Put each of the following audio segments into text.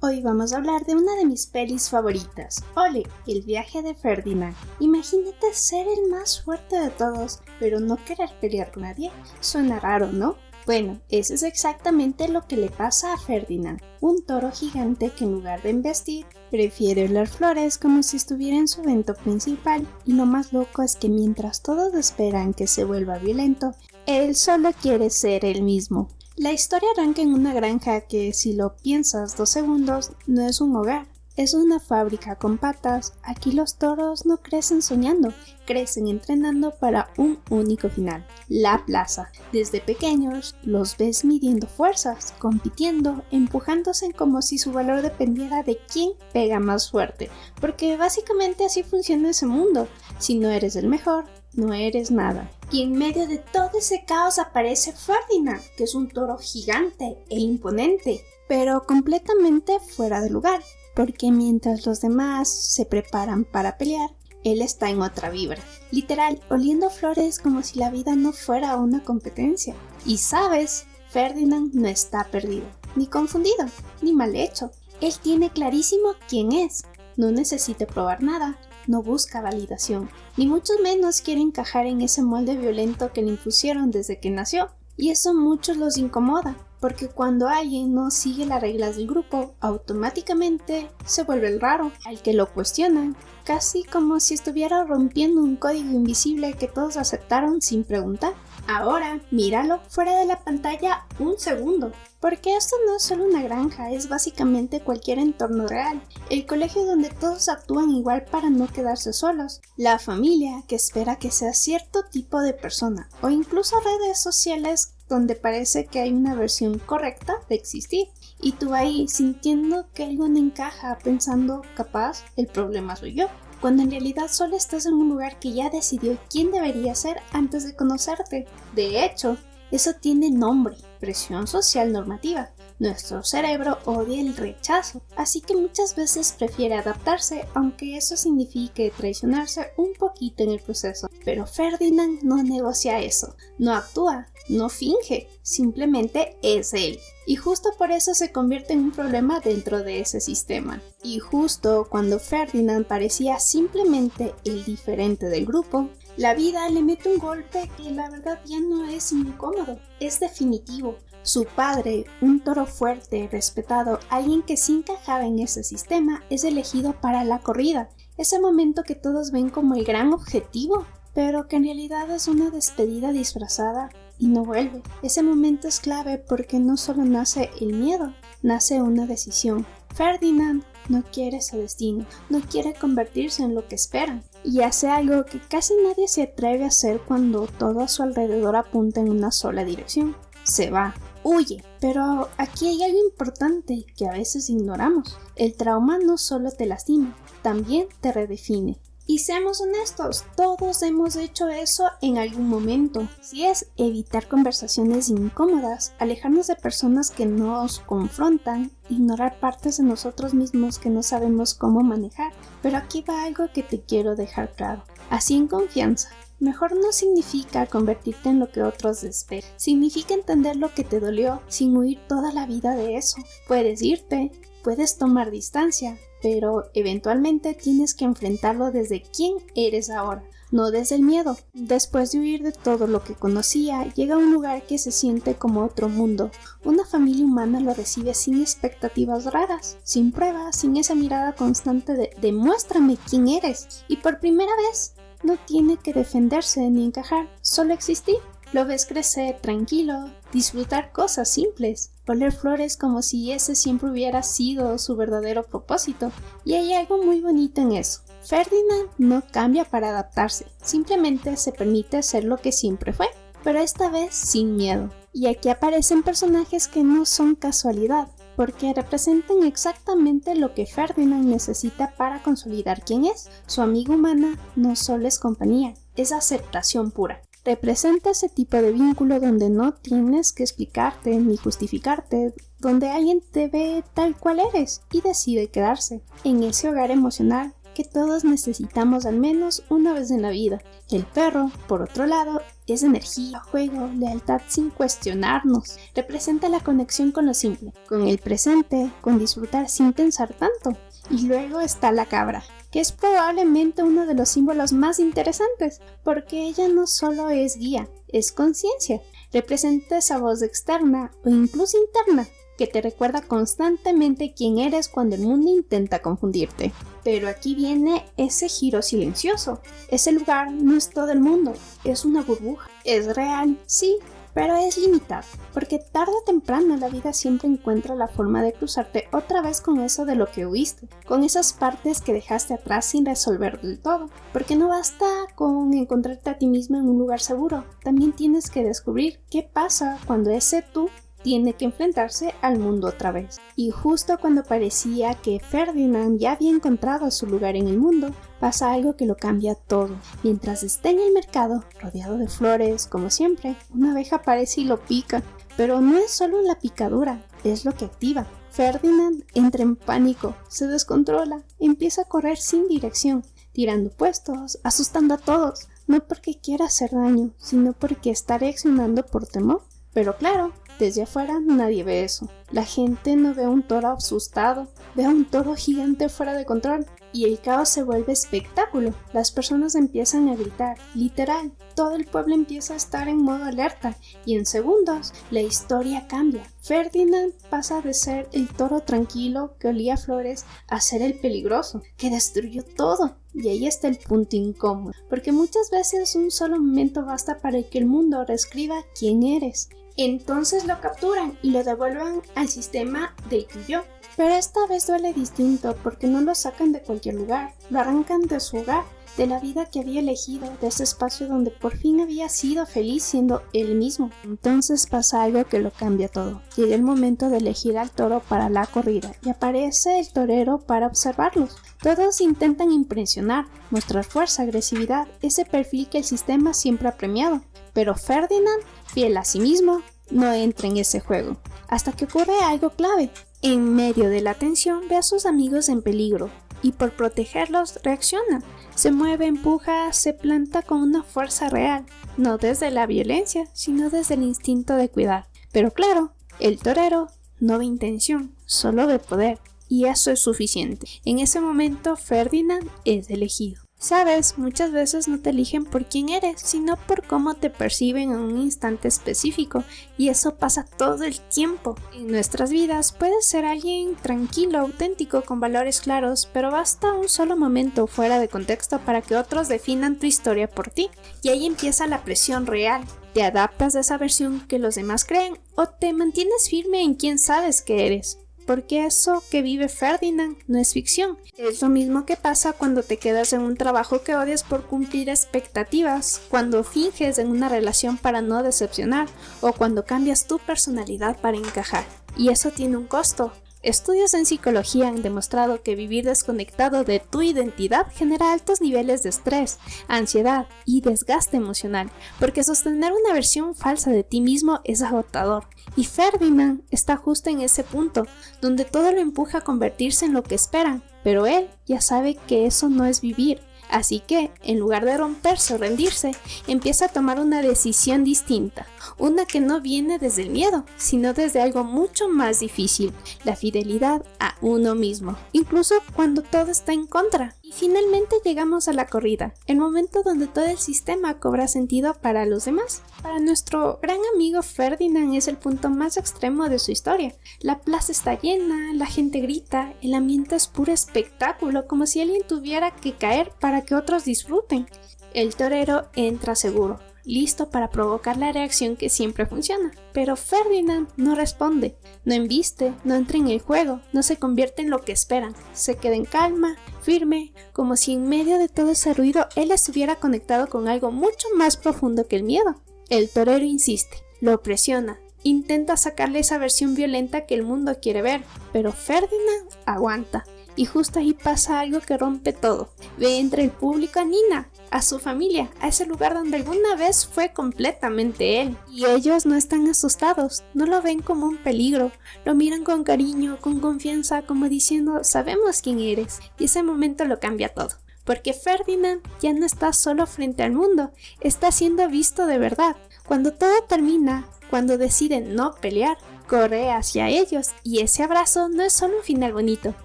Hoy vamos a hablar de una de mis pelis favoritas, Ole, el viaje de Ferdinand. Imagínate ser el más fuerte de todos, pero no querer pelear con nadie. Suena raro, ¿no? Bueno, eso es exactamente lo que le pasa a Ferdinand, un toro gigante que en lugar de embestir, prefiere oler flores como si estuviera en su evento principal, y lo más loco es que mientras todos esperan que se vuelva violento, él solo quiere ser él mismo. La historia arranca en una granja que, si lo piensas 2 segundos, no es un hogar, es una fábrica con patas. Aquí los toros no crecen soñando, crecen entrenando para un único final, la plaza. Desde pequeños los ves midiendo fuerzas, compitiendo, empujándose como si su valor dependiera de quién pega más fuerte, porque básicamente así funciona ese mundo. Si no eres el mejor, no eres nada. Y en medio de todo ese caos aparece Ferdinand, que es un toro gigante e imponente, pero completamente fuera de lugar, porque mientras los demás se preparan para pelear, él está en otra vibra, literal, oliendo flores como si la vida no fuera una competencia. Y sabes, Ferdinand no está perdido, ni confundido, ni mal hecho. Él tiene clarísimo quién es, no necesita probar nada. No busca validación, ni mucho menos quiere encajar en ese molde violento que le impusieron desde que nació. Y eso a muchos los incomoda, porque cuando alguien no sigue las reglas del grupo, automáticamente se vuelve el raro, al que lo cuestionan, casi como si estuviera rompiendo un código invisible que todos aceptaron sin preguntar. Ahora, míralo fuera de la pantalla un segundo, porque esto no es solo una granja, es básicamente cualquier entorno real, el colegio donde todos actúan igual para no quedarse solos, la familia que espera que sea cierto tipo de persona, o incluso redes sociales donde parece que hay una versión correcta de existir, y tú ahí sintiendo que algo no encaja, pensando, capaz, el problema soy yo, cuando en realidad solo estás en un lugar que ya decidió quién debería ser antes de conocerte. De hecho, eso tiene nombre, presión social normativa. Nuestro cerebro odia el rechazo, así que muchas veces prefiere adaptarse, aunque eso signifique traicionarse un poquito en el proceso. Pero Ferdinand no negocia eso, no actúa, no finge, simplemente es él. Y justo por eso se convierte en un problema dentro de ese sistema. Y justo cuando Ferdinand parecía simplemente el diferente del grupo, la vida le mete un golpe que la verdad ya no es incómodo, es definitivo. Su padre, un toro fuerte, respetado, alguien que sí encajaba en ese sistema, es elegido para la corrida. Ese momento que todos ven como el gran objetivo, pero que en realidad es una despedida disfrazada y no vuelve. Ese momento es clave porque no solo nace el miedo, nace una decisión. Ferdinand no quiere ese destino, no quiere convertirse en lo que esperan, y hace algo que casi nadie se atreve a hacer cuando todo a su alrededor apunta en una sola dirección. Se va, huye. Pero aquí hay algo importante que a veces ignoramos. El trauma no solo te lastima, también te redefine. Y seamos honestos, todos hemos hecho eso en algún momento. Si es evitar conversaciones incómodas, alejarnos de personas que nos confrontan, ignorar partes de nosotros mismos que no sabemos cómo manejar. Pero aquí va algo que te quiero dejar claro. Así en confianza. Mejor no significa convertirte en lo que otros esperan. Significa entender lo que te dolió sin huir toda la vida de eso. Puedes irte, puedes tomar distancia, pero eventualmente tienes que enfrentarlo desde quién eres ahora, no desde el miedo. Después de huir de todo lo que conocía, llega a un lugar que se siente como otro mundo. Una familia humana lo recibe sin expectativas raras, sin pruebas, sin esa mirada constante de demuéstrame quién eres. Y por primera vez, no tiene que defenderse ni encajar, solo existir. Lo ves crecer tranquilo, disfrutar cosas simples, oler flores como si ese siempre hubiera sido su verdadero propósito. Y hay algo muy bonito en eso. Ferdinand no cambia para adaptarse, simplemente se permite ser lo que siempre fue, pero esta vez sin miedo. Y aquí aparecen personajes que no son casualidad, porque representan exactamente lo que Ferdinand necesita para consolidar quién es. Su amiga humana no solo es compañía, es aceptación pura. Representa ese tipo de vínculo donde no tienes que explicarte ni justificarte, donde alguien te ve tal cual eres y decide quedarse. En ese hogar emocional que todos necesitamos al menos una vez en la vida. El perro, por otro lado, es energía, juego, lealtad sin cuestionarnos. Representa la conexión con lo simple, con el presente, con disfrutar sin pensar tanto. Y luego está la cabra, que es probablemente uno de los símbolos más interesantes, porque ella no solo es guía, es conciencia. Representa esa voz externa o incluso interna, que te recuerda constantemente quién eres cuando el mundo intenta confundirte. Pero aquí viene ese giro silencioso. Ese lugar no es todo el mundo, es una burbuja. Es real, sí, pero es limitado, porque tarde o temprano la vida siempre encuentra la forma de cruzarte otra vez con eso de lo que huiste, con esas partes que dejaste atrás sin resolver del todo, porque no basta con encontrarte a ti mismo en un lugar seguro, también tienes que descubrir qué pasa cuando ese tú tiene que enfrentarse al mundo otra vez. Y justo cuando parecía que Ferdinand ya había encontrado su lugar en el mundo, pasa algo que lo cambia todo. Mientras está en el mercado, rodeado de flores, como siempre, una abeja aparece y lo pica. Pero no es solo la picadura, es lo que activa. Ferdinand entra en pánico, se descontrola, empieza a correr sin dirección, tirando puestos, asustando a todos, no porque quiera hacer daño, sino porque está reaccionando por temor. Pero claro, desde afuera nadie ve eso. La gente no ve a un toro asustado, ve a un toro gigante fuera de control. Y el caos se vuelve espectáculo. Las personas empiezan a gritar, literal. Todo el pueblo empieza a estar en modo alerta. Y en segundos, la historia cambia. Ferdinand pasa de ser el toro tranquilo que olía flores a ser el peligroso, que destruyó todo. Y ahí está el punto incómodo. Porque muchas veces un solo momento basta para que el mundo reescriba quién eres. Entonces lo capturan y lo devuelven al sistema del que huyó. Pero esta vez duele distinto porque no lo sacan de cualquier lugar, lo arrancan de su hogar, de la vida que había elegido, de ese espacio donde por fin había sido feliz siendo él mismo. Entonces pasa algo que lo cambia todo. Llega el momento de elegir al toro para la corrida y aparece el torero para observarlos. Todos intentan impresionar, mostrar fuerza, agresividad, ese perfil que el sistema siempre ha premiado. Pero Ferdinand, fiel a sí mismo, no entra en ese juego. Hasta que ocurre algo clave. En medio de la tensión ve a sus amigos en peligro y por protegerlos reacciona. Se mueve, empuja, se planta con una fuerza real, no desde la violencia, sino desde el instinto de cuidar. Pero claro, el torero no ve intención, solo ve poder, y eso es suficiente. En ese momento Ferdinand es elegido. Sabes, muchas veces no te eligen por quién eres, sino por cómo te perciben en un instante específico, y eso pasa todo el tiempo. En nuestras vidas puedes ser alguien tranquilo, auténtico, con valores claros, pero basta un solo momento fuera de contexto para que otros definan tu historia por ti, y ahí empieza la presión real. ¿Te adaptas a esa versión que los demás creen o te mantienes firme en quién sabes que eres? Porque eso que vive Ferdinand no es ficción. Es lo mismo que pasa cuando te quedas en un trabajo que odias por cumplir expectativas, cuando finges en una relación para no decepcionar, o cuando cambias tu personalidad para encajar. Y eso tiene un costo. Estudios en psicología han demostrado que vivir desconectado de tu identidad genera altos niveles de estrés, ansiedad y desgaste emocional, porque sostener una versión falsa de ti mismo es agotador. Y Ferdinand está justo en ese punto, donde todo lo empuja a convertirse en lo que esperan, pero él ya sabe que eso no es vivir. Así que, en lugar de romperse o rendirse, empieza a tomar una decisión distinta, una que no viene desde el miedo, sino desde algo mucho más difícil, la fidelidad a uno mismo, incluso cuando todo está en contra. Y finalmente llegamos a la corrida, el momento donde todo el sistema cobra sentido para los demás. Para nuestro gran amigo Ferdinand es el punto más extremo de su historia. La plaza está llena, la gente grita, el ambiente es puro espectáculo, como si alguien tuviera que caer para que otros disfruten. El torero entra seguro, listo para provocar la reacción que siempre funciona. Pero Ferdinand no responde, no embiste, no entra en el juego, no se convierte en lo que esperan. Se queda en calma, firme, como si en medio de todo ese ruido él estuviera conectado con algo mucho más profundo que el miedo. El torero insiste, lo presiona, intenta sacarle esa versión violenta que el mundo quiere ver, pero Ferdinand aguanta. y justo ahí pasa algo que rompe todo. Ve entre el público a Nina, a su familia, a ese lugar donde alguna vez fue completamente él. Y ellos no están asustados, no lo ven como un peligro, lo miran con cariño, con confianza, como diciendo, sabemos quién eres. Y ese momento lo cambia todo. Porque Ferdinand ya no está solo frente al mundo, está siendo visto de verdad. Cuando todo termina, cuando deciden no pelear, corre hacia ellos y ese abrazo no es solo un final bonito,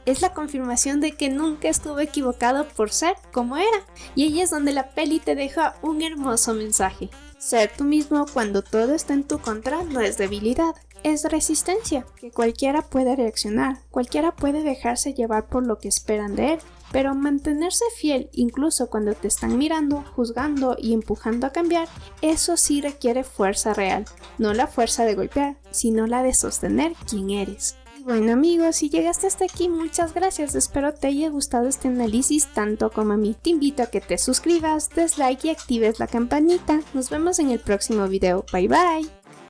es la confirmación de que nunca estuvo equivocado por ser como era. Y ahí es donde la peli te deja un hermoso mensaje. Ser tú mismo cuando todo está en tu contra no es debilidad, es resistencia, que cualquiera puede reaccionar, cualquiera puede dejarse llevar por lo que esperan de él. Pero mantenerse fiel incluso cuando te están mirando, juzgando y empujando a cambiar, eso sí requiere fuerza real. No la fuerza de golpear, sino la de sostener quién eres. Y bueno amigos, si llegaste hasta aquí, muchas gracias. Espero te haya gustado este análisis tanto como a mí. Te invito a que te suscribas, des like y actives la campanita. Nos vemos en el próximo video. Bye bye.